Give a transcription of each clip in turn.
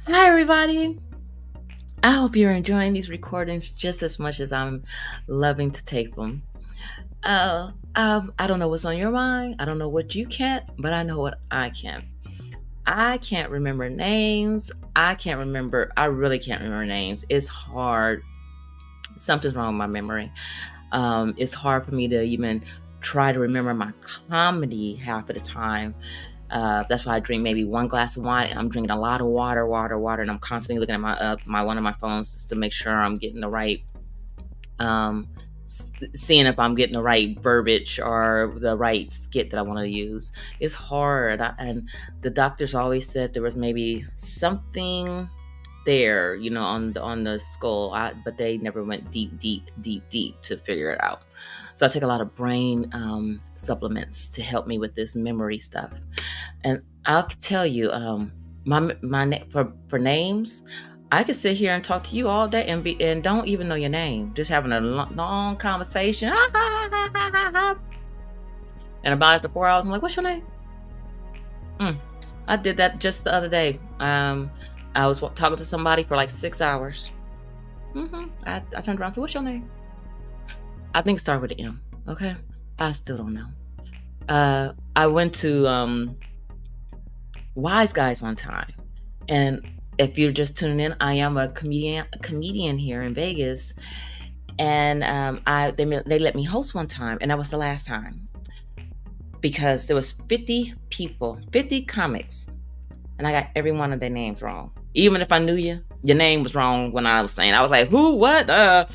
Hi, everybody. I hope you're enjoying these recordings just as much as I'm loving to tape them. I don't know what's on your mind. I don't know what you can't, but I know what I can. I can't remember names. I really can't remember names. It's hard. Something's wrong with my memory. It's hard for me to even try to remember my comedy half of the time. That's why I drink maybe one glass of wine, and I'm drinking a lot of water, and I'm constantly looking at my one of my phones just to make sure I'm getting the right, seeing if I'm getting the right verbiage or the right skit that I want to use. It's hard, and the doctors always said there was maybe something there, on the skull. But they never went deep to figure it out. So I take a lot of brain supplements to help me with this memory stuff. And I'll tell you, for names, I could sit here and talk to you all day and don't even know your name, just having a long conversation. And about after 4 hours, I'm like, "What's your name?" I did that just the other day. I was talking to somebody for like 6 hours. I turned around and said, "What's your name?" I think it started with an M. Okay, I still don't know. I went to Wise Guys one time, and if you're just tuning in, I am a comedian here in Vegas, and they let me host one time, and that was the last time because there was 50 people, 50 comics, and I got every one of their names wrong. Even if I knew you, your name was wrong when I was saying. I was like, "Who? What? Hell,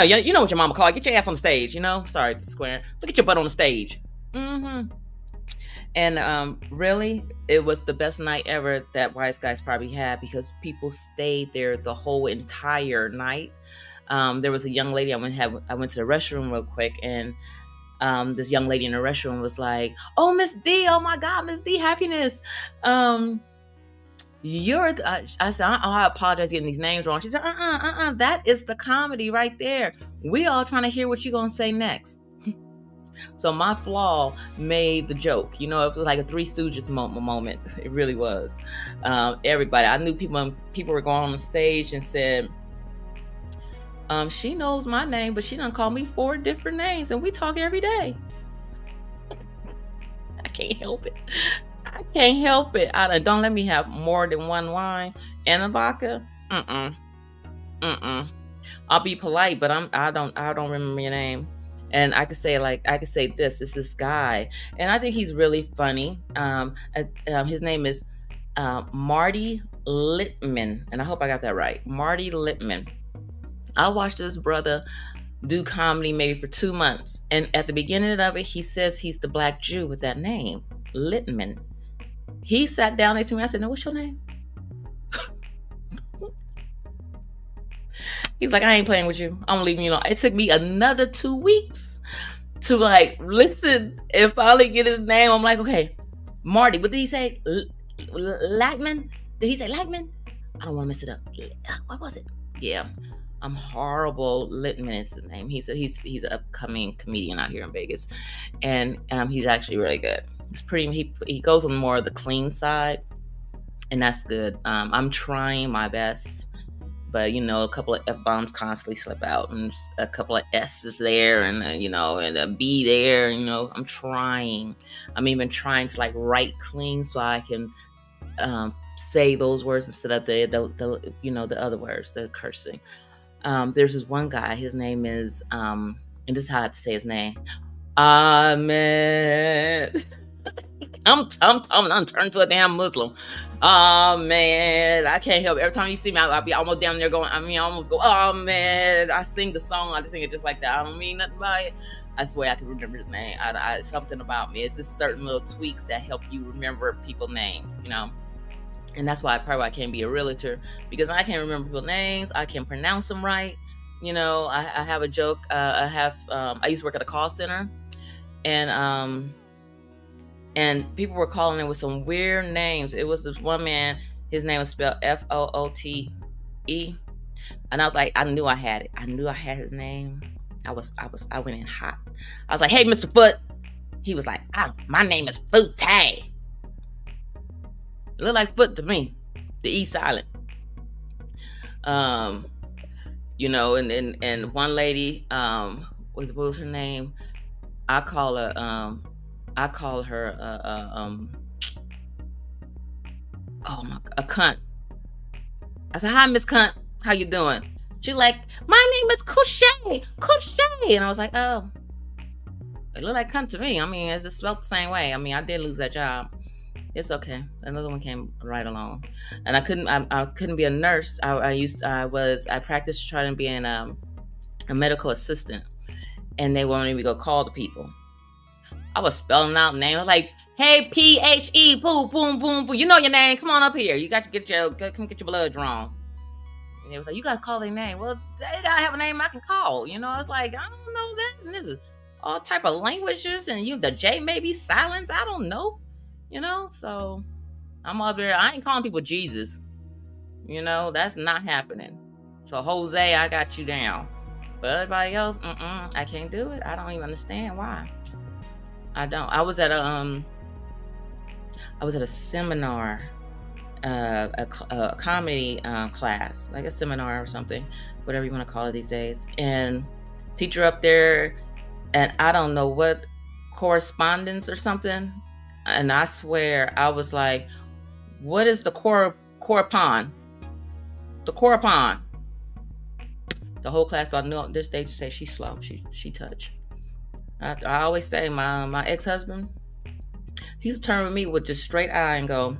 you know what your mama called. Get your ass on the stage. Sorry, square. Look at your butt on the stage." And really, it was the best night ever that Wise Guys probably had because people stayed there the whole entire night. There was a young lady. I went to the restroom real quick, and this young lady in the restroom was like, "Oh, Miss D, oh my God, Miss Dee Happiness. I said, I apologize getting these names wrong." She said, that is the comedy right there. We all trying to hear what you're gonna say next. So my flaw made the joke. It was like a Three Stooges moment. It really was. Everybody, I knew people were going on the stage and said, "She knows my name, but she done called me 4 different names, and we talk every day." I can't help it. Don't let me have more than one wine and a vodka. I'll be polite, but I don't remember your name. And I could say this is this guy, and I think he's really funny. His name is Marty Littman, and I hope I got that right. Marty Littman. I watched this brother do comedy maybe for 2 months, and at the beginning of it, he says he's the black Jew with that name, Littman. He sat down next to me. I said, "No, what's your name?" He's like, "I ain't playing with you. I'm gonna leave you alone." It took me another 2 weeks to listen and finally get his name. I'm like, "Okay, Marty, what did he say? Lackman? Did he say Lackman? I don't want to mess it up. What was it?" Yeah, I'm horrible. Littman is the name. He's an upcoming comedian out here in Vegas, and he's actually really good. It's pretty. He goes on more of the clean side, and that's good. I'm trying my best. But a couple of F-bombs constantly slip out, and a couple of S's there, and and a B there. I'm trying. I'm even trying to write clean so I can say those words instead of the other words, the cursing. There's this one guy. His name is and this is how I have to say his name. Ahmed. I'm turned to a damn Muslim. Oh man, I can't help it. Every time you see me, I'll be almost down there going. I almost go, "Oh man!" I sing the song. I just sing it just like that. I don't mean nothing by it. I swear I can remember his name. Something about me. It's just certain little tweaks that help you remember people's names. And that's why I can't be a realtor, because I can't remember people's names. I can pronounce them right. I have a joke. I used to work at a call center, and people were calling in with some weird names. It was this one man. His name was spelled Foote, and I was like, I knew I had it. I knew I had his name. I went in hot. I was like, "Hey, Mr. Foot." He was like, "Oh, my name is Foote." It looked like foot to me. the E silent. You know, and one lady, what was her name? I call her, oh my, a cunt. I said, "Hi, Miss Cunt. How you doing?" She's like, "My name is Couché, Couché," and I was like, "Oh, it looked like cunt to me. I mean, it's just spelled the same way. I mean, I did lose that job. It's okay. Another one came right along, and I couldn't be a nurse. I practiced trying to be a medical assistant, and they wanted me to go call the people. I was spelling out names. I was like, "Hey, Phe, boom, boom, boom, boom. You know your name. Come on up here. You got to come get your blood drawn." And it was like, "You got to call their name." Well, they gotta have a name I can call. You know, I was like, I don't know that. And this is all type of languages, and the J may be silence. I don't know. You know, so I'm up there. I ain't calling people Jesus. You know, that's not happening. So Jose, I got you down. But everybody else, I can't do it. I don't even understand why. I don't. I was at a seminar, a comedy class, like a seminar or something, whatever you want to call it these days. And teacher up there, and I don't know what correspondence or something. And I swear, I was like, "What is the correspond? The correspond." The whole class thought, no, this day to say she's slow. She touch. I always say my ex-husband, he's turned with me with just straight eye and go,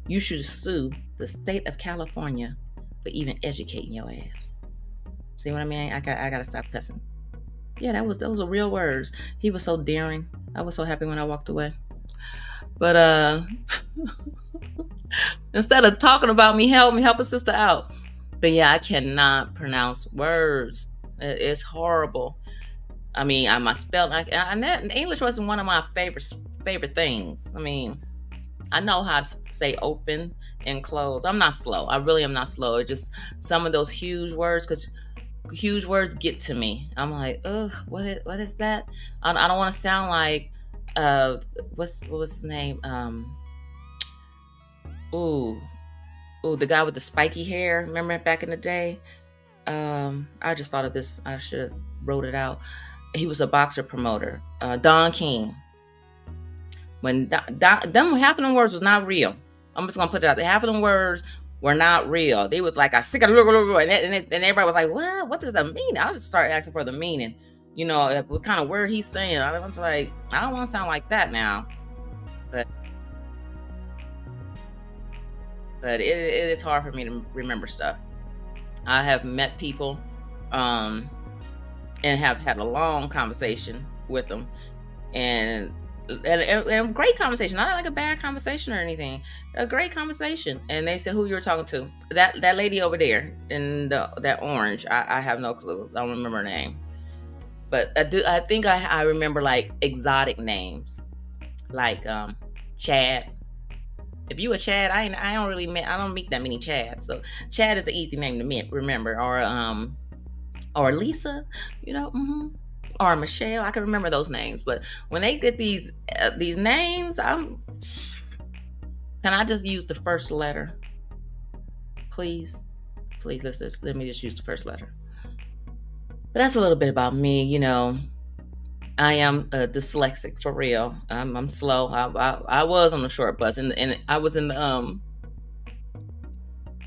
"You should sue the state of California for even educating your ass." See what I mean? I gotta stop cussing. Yeah, that was real words. He was so daring. I was so happy when I walked away. But instead of talking about me, help a sister out. But yeah, I cannot pronounce words. It's horrible. I mean, my spelling, English wasn't one of my favorite things. I mean, I know how to say open and close. I'm not slow. I really am not slow. It's just some of those huge words, because huge words get to me. I'm like, ugh, what is that? I don't want to sound like, what was his name? The guy with the spiky hair. Remember back in the day? I just thought of this. I should have wrote it out. He was a boxer promoter, Don King. When them half of them words was not real. I'm just gonna put it out there. Half of them words were not real. They was like, "I sick of," and everybody was like, "What does that mean?" I just started asking for the meaning. You know, what kind of word he's saying. I was like, I don't want to sound like that now. But it is hard for me to remember stuff. I have met people, and have had a long conversation with them, and great conversation. Not like a bad conversation or anything. A great conversation. And they said, "Who you were talking to?" That lady over there in that orange. I have no clue. I don't remember her name. But I think I remember like exotic names, like Chad. If you a Chad, I don't meet that many Chads. So Chad is an easy name to remember. Or Lisa, you know, or Michelle. I can remember those names. But when they get these names, can I just use the first letter, please? Please, let me just use the first letter. But that's a little bit about me. You know, I am dyslexic for real. I'm slow. I was on the short bus, and I was in the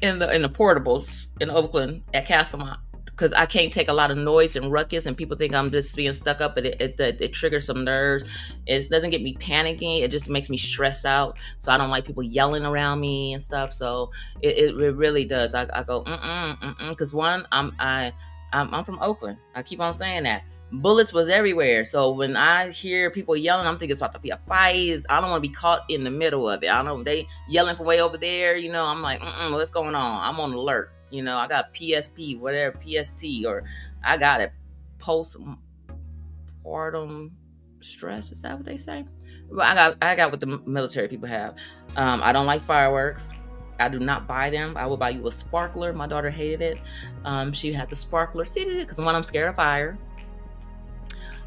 portables in Oakland at Castlemont, because I can't take a lot of noise and ruckus, and people think I'm just being stuck up, but it triggers some nerves. It doesn't get me panicking. It just makes me stressed out. So I don't like people yelling around me and stuff. So it really does. I go because one, I'm from Oakland. I keep on saying that. Bullets was everywhere. So when I hear people yelling, I'm thinking it's about to be a fight. I don't want to be caught in the middle of it. I don't know, they yelling from way over there, you know, I'm like, what's going on? I'm on alert. You know, I got PSP, whatever, PST, or I got it postpartum stress. Is that what they say? Well, I got what the military people have. I don't like fireworks. I do not buy them. I will buy you a sparkler. My daughter hated it. She had the sparkler because one, I'm scared of fire.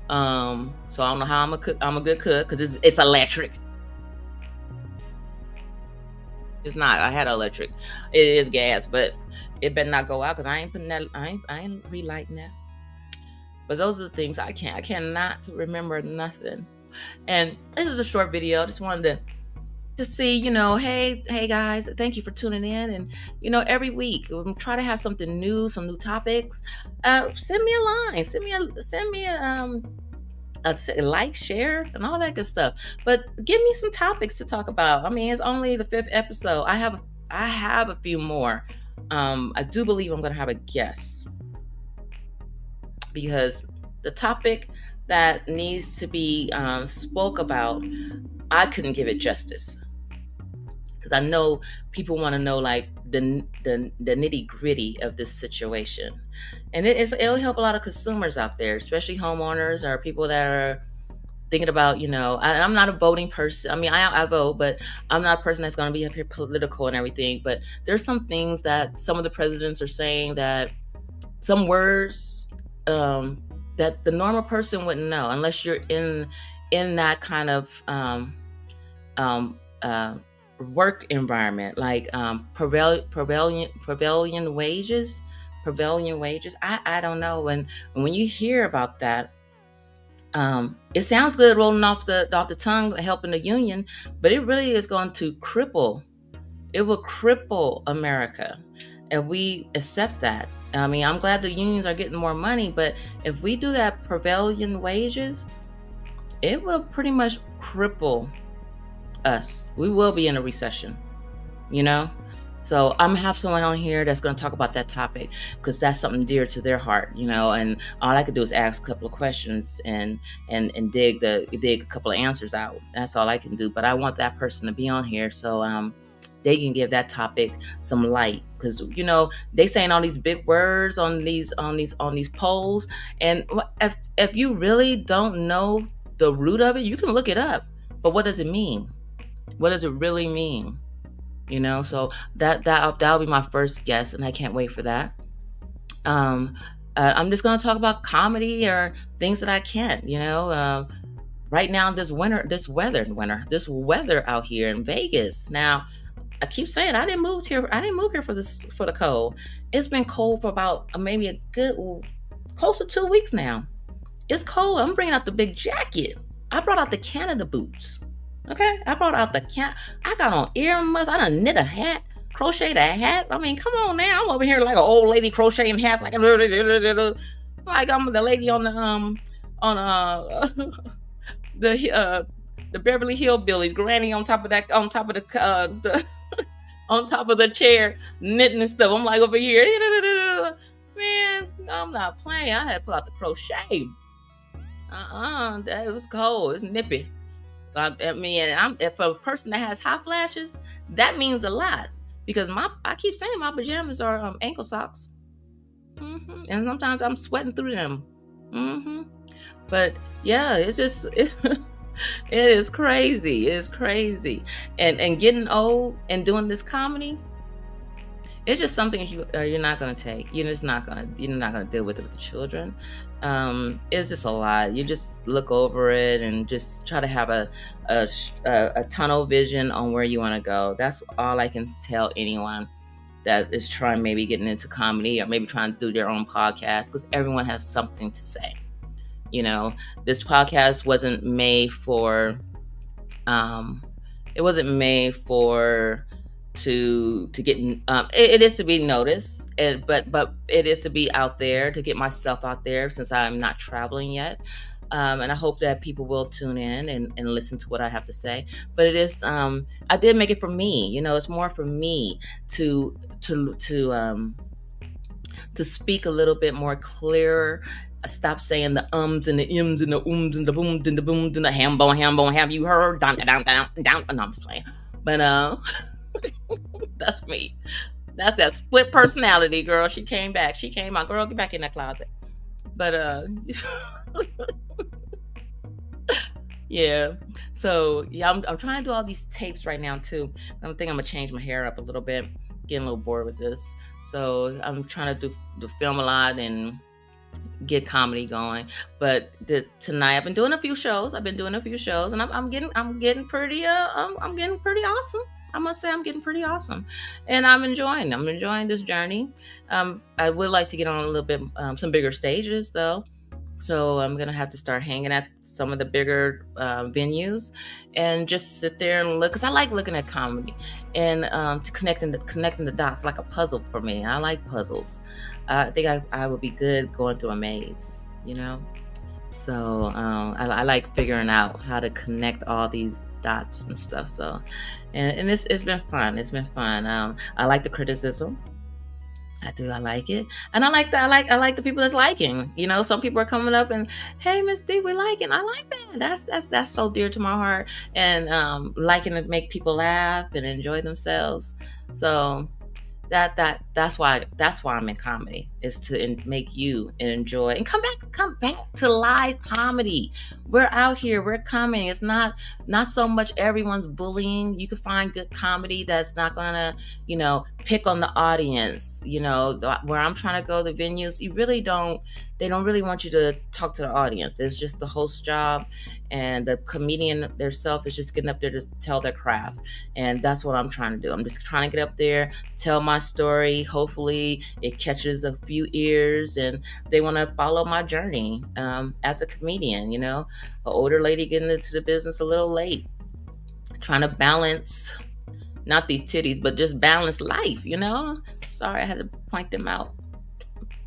So I don't know how I'm a good cook because it's electric. It's not. I had electric. It is gas, but it better not go out because I ain't putting that. I ain't relighting that. But those are the things I cannot remember nothing. And this is a short video. I just wanted to see, hey guys, thank you for tuning in. And every week we'll try to have something new, some new topics. Send me a line, send me a like, share, and all that good stuff. But give me some topics to talk about. I mean, it's only the 5th episode. I have a few more. I do believe I'm gonna have a guest, because the topic that needs to be spoke about, I couldn't give it justice, because I know people want to know like the nitty gritty of this situation, and it'll help a lot of consumers out there, especially homeowners or people that are thinking about, I'm not a voting person. I mean, I vote, but I'm not a person that's going to be up here political and everything. But there's some things that some of the presidents are saying, that some words that the normal person wouldn't know unless you're in that kind of work environment, like prevailing wages. I don't know. When you hear about that, it sounds good rolling off the tongue, helping the union, but it really is going to cripple. It will cripple America if we accept that. I mean, I'm glad the unions are getting more money, but if we do that prevailing wages, it will pretty much cripple us. We will be in a recession, So I'm gonna have someone on here that's gonna talk about that topic, because that's something dear to their heart, and all I could do is ask a couple of questions and dig a couple of answers out. That's all I can do. But I want that person to be on here so they can give that topic some light, because they saying all these big words on these polls, and if you really don't know the root of it, you can look it up. But what does it mean? What does it really mean? So that'll be my first guess, and I can't wait for that. I'm just going to talk about comedy or things that I can. Right now, this weather out here in Vegas. Now, I keep saying I didn't move here for the cold. It's been cold for about maybe a good close to 2 weeks now. It's cold. I'm bringing out the big jacket. I brought out the Canada boots. Okay, I brought out I got on earmuffs. I done knit a hat, crocheted a hat. I mean, come on now. I'm over here like an old lady crocheting hats, like I'm the lady on the Beverly Hillbillies, Granny on top of the on top of the chair, knitting and stuff. I'm like over here, man. I'm not playing. I had to pull out the crochet. That was cold. It's nippy. I mean, if a person that has hot flashes, that means a lot, because I keep saying my pajamas are ankle socks, and sometimes I'm sweating through them. But yeah, it's just it is crazy. It's crazy, and getting old and doing this comedy, it's just something you're not gonna take. You're not gonna deal with it with the children. It's just a lot. You just look over it and just try to have a tunnel vision on where you want to go. That's all I can tell anyone that is trying, maybe getting into comedy or maybe trying to do their own podcast, because everyone has something to say. This podcast wasn't made for to get it is to be noticed, but it is to be out there, to get myself out there, since I'm not traveling yet, and I hope that people will tune in and listen to what I have to say. But it is I did make it for me. It's more for me to speak a little bit more clearer. Stop saying the ums and the ims and the ums and the boom and the boom and the ham bone, have you heard, down. No, I'm just playing. But that's me. That's that split personality, girl. She came back. She came out. Girl, get back in that closet. But yeah. So yeah, I'm trying to do all these tapes right now too. I think I'm gonna change my hair up a little bit. Getting a little bored with this. So I'm trying to do film a lot and get comedy going. But tonight I've been doing a few shows, and I'm getting pretty awesome. I must say I'm getting pretty awesome, and I'm enjoying this journey. I would like to get on a little bit some bigger stages though. So I'm gonna have to start hanging at some of the bigger venues, and just sit there and look. Cause I like looking at comedy, and to connecting the dots like a puzzle for me. I like puzzles. I think I would be good going through a maze. So I like figuring out how to connect all these dots and stuff. So, and it's been fun. It's been fun. I like the criticism. I do. I like it, and I like the people that's liking. Some people are coming up and, hey, Miss D, we liking. I like that. That's so dear to my heart, and liking to make people laugh and enjoy themselves. So that's why I'm in comedy, is to make you enjoy and come back to live comedy. We're out here, we're coming. It's not so much everyone's bullying. You can find good comedy that's not gonna pick on the audience. Where I'm trying to go, the venues, they don't really want you to talk to the audience. It's just the host job, and the comedian theirself is just getting up there to tell their craft. And that's what I'm trying to do. I'm just trying to get up there, tell my story. Hopefully it catches a few ears and they want to follow my journey as a comedian. An older lady getting into the business a little late, trying to balance, not these titties, but just balance life. Sorry, I had to point them out.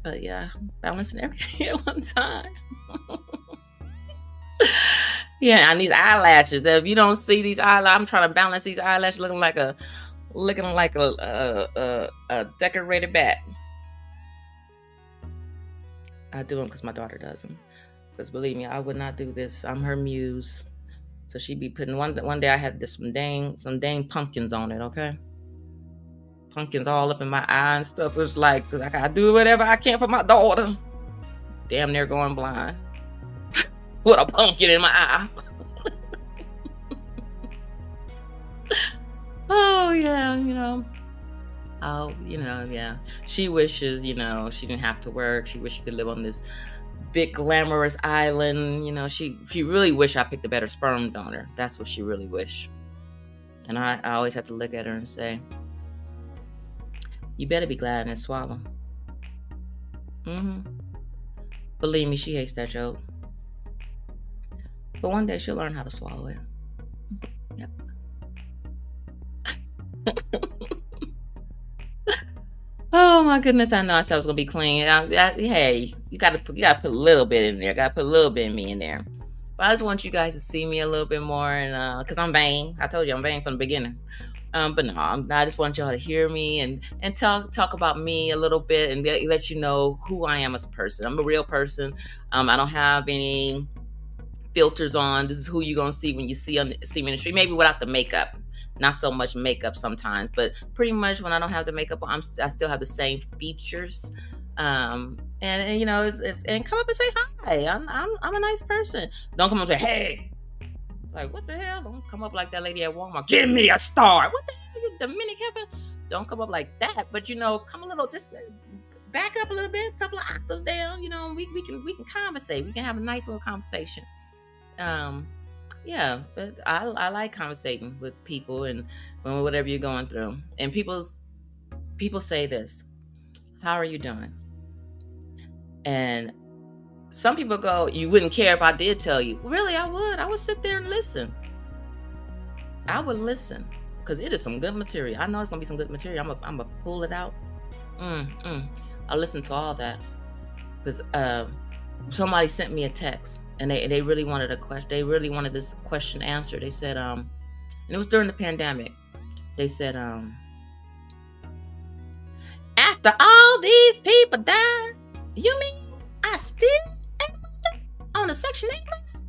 But yeah, balancing everything at one time. Yeah, and these eyelashes. If you don't see these eyelashes, I'm trying to balance these eyelashes, looking like a decorated bat. I do them because my daughter does them. Because believe me, I would not do this. I'm her muse. So she'd be putting one day I had some dang pumpkins on it. Okay, pumpkins all up in my eye and stuff. It was like, I gotta do whatever I can for my daughter. Damn near going blind with a pumpkin in my eye. Oh yeah, yeah. She wishes, she didn't have to work. She wished she could live on this big glamorous island. She really wish I picked a better sperm donor. That's what she really wish. And I always have to look at her and say, you better be glad and swallow. Believe me, she hates that joke. But one day she'll learn how to swallow it. Yep. Oh my goodness! I know I said I was gonna be clean. Hey, you gotta put a little bit in there. Gotta put a little bit of me in there. But I just want you guys to see me a little bit more, and because I'm vain. I told you I'm vain from the beginning. But no, I just want y'all to hear me and talk about me a little bit, and let you know who I am as a person. I'm a real person. I don't have any filters on. This is who you're gonna see when you see me in the street. Maybe without the makeup. Not so much makeup sometimes, but pretty much when I don't have the makeup on, I still have the same features. And it's and come up and say hi. I'm a nice person. Don't come up and say, hey, like, what the hell? Don't come up like that lady at Walmart. Give me a star. What the hell? You Dominican? Don't come up like that. But come a little back up a little bit, a couple of octaves down. We can conversate. We can have a nice little conversation. Yeah, but I like conversating with people and whatever you're going through. And people say this, how are you doing? And some people go, you wouldn't care if I did tell you. Really, I would. I would sit there and listen. I would listen because it is some good material. I know it's gonna be some good material. I'm gonna pull it out. I listen to all that because somebody sent me a text. And they really wanted a question. They really wanted this question answered. They said, and it was during the pandemic. They said, after all these people died, you mean I still ain't on a Section 8 list?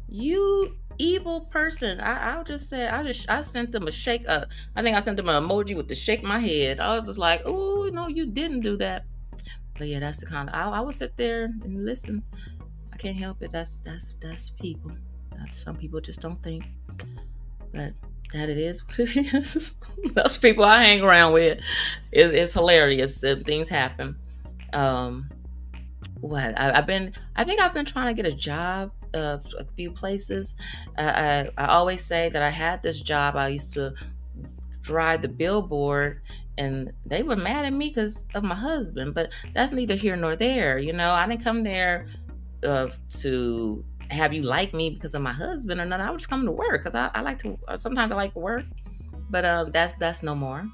You evil person. I'll just say, I sent them a shake. I think I sent them an emoji with the shake my head. I was just like, oh, no, you didn't do that. But yeah, that's the kind of I would sit there and listen. I can't help it. That's people. Some people just don't think. But that it is what it is. Those people I hang around with, it's hilarious. Things happen. I think I've been trying to get a job a few places. I always say that I had this job. I used to drive the billboard, and they were mad at me because of my husband. But that's neither here nor there. I didn't come there to have you like me because of my husband or nothing. I was just coming to work because I like to. Sometimes I like to work, but that's no more.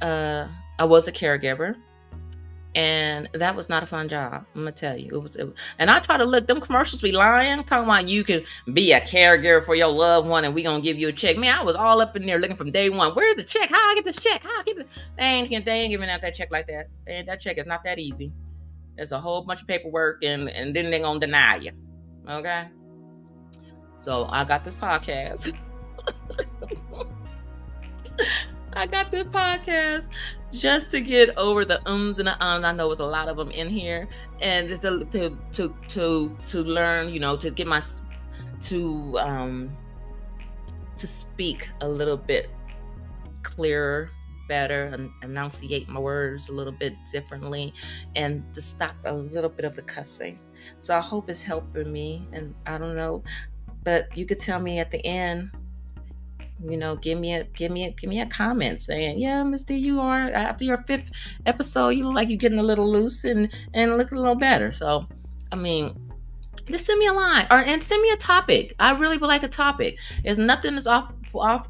I was a caregiver, and that was not a fun job. I'm gonna tell you, and I try to look. Them commercials be lying, talking about you can be a caregiver for your loved one, and we gonna give you a check. Man, I was all up in there looking from day one. Where's the check? How I get this check? How I get it? They ain't giving out that check like that. That check is not that easy. There's a whole bunch of paperwork, and then they're gonna deny you. Okay. So I got this podcast. I got this podcast just to get over the ums and the ums. I know there's a lot of them in here, and just to learn, to get my to speak a little bit clearer, better, and enunciate my words a little bit differently, and to stop a little bit of the cussing. So I hope it's helping me, and I don't know, but you could tell me at the end. Give me a comment saying, yeah, Miss D, you are after your 5th episode, you look like you're getting a little loose and look a little better. So, I mean, just send me a line and send me a topic. I really would like a topic. There's nothing that's off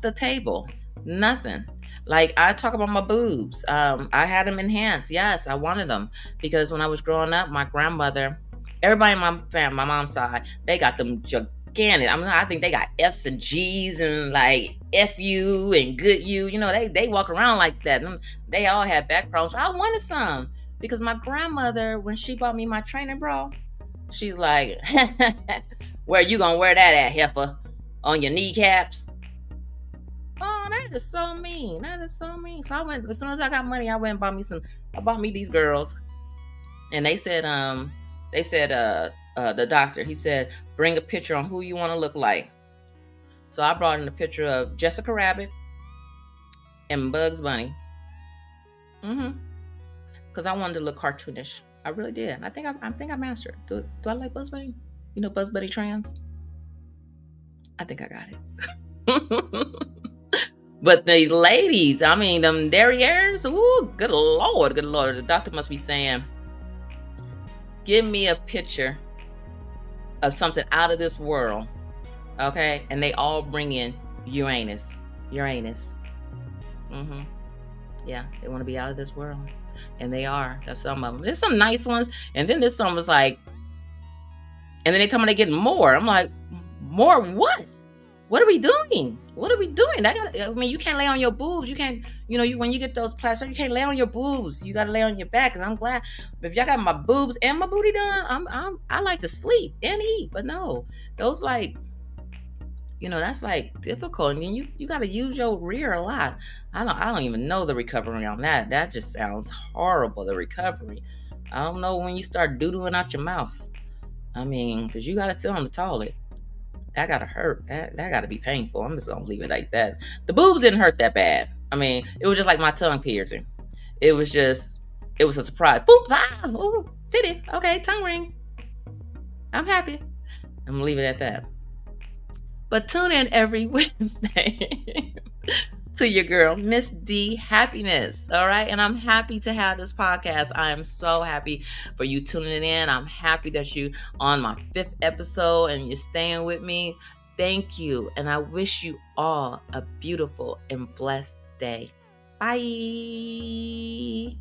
the table. Nothing. Like I talk about my boobs. I had them enhanced. Yes, I wanted them because when I was growing up, my grandmother, everybody in my family, my mom's side, they got them gigantic. I think they got F's and G's and like FU and good U. They walk around like that. They all had back problems. I wanted some because my grandmother, when she bought me my training bra, she's like, where you gonna wear that at, heifer? On your kneecaps? Oh, that is so mean. That is so mean. So I went, as soon as I got money, I went and bought me these girls. And they said, the doctor, he said, bring a picture on who you want to look like. So I brought in a picture of Jessica Rabbit and Bugs Bunny. Because I wanted to look cartoonish. I really did. I think I mastered. Do I like Bugs Bunny? Bugs Bunny trans? I think I got it. But these ladies, I mean, them derrieres, ooh, good Lord. The doctor must be saying, give me a picture of something out of this world, okay? And they all bring in Uranus. Yeah, they want to be out of this world, and they are. There's some of them. There's some nice ones, and then there's some was like, and then they tell me they're getting more. I'm like, more what? What are we doing? You can't lay on your boobs. You can't, when you get those plastics, you can't lay on your boobs. You got to lay on your back. And I'm glad. But if y'all got my boobs and my booty done, I like to sleep and eat. But no, those like, that's like difficult. And then you got to use your rear a lot. I don't even know the recovery on that. That just sounds horrible. The recovery. I don't know when you start doodling out your mouth. I mean, because you got to sit on the toilet. That gotta hurt. That gotta be painful. I'm just gonna leave it like that. The boobs didn't hurt that bad. I mean, it was just like my tongue piercing. It was a surprise. Boop, ah, ooh, titty. Okay, tongue ring. I'm happy. I'm gonna leave it at that. But tune in every Wednesday to your girl, Miss Dee Happiness. All right. And I'm happy to have this podcast. I am so happy for you tuning in. I'm happy that you on my 5th episode and you're staying with me. Thank you. And I wish you all a beautiful and blessed day. Bye.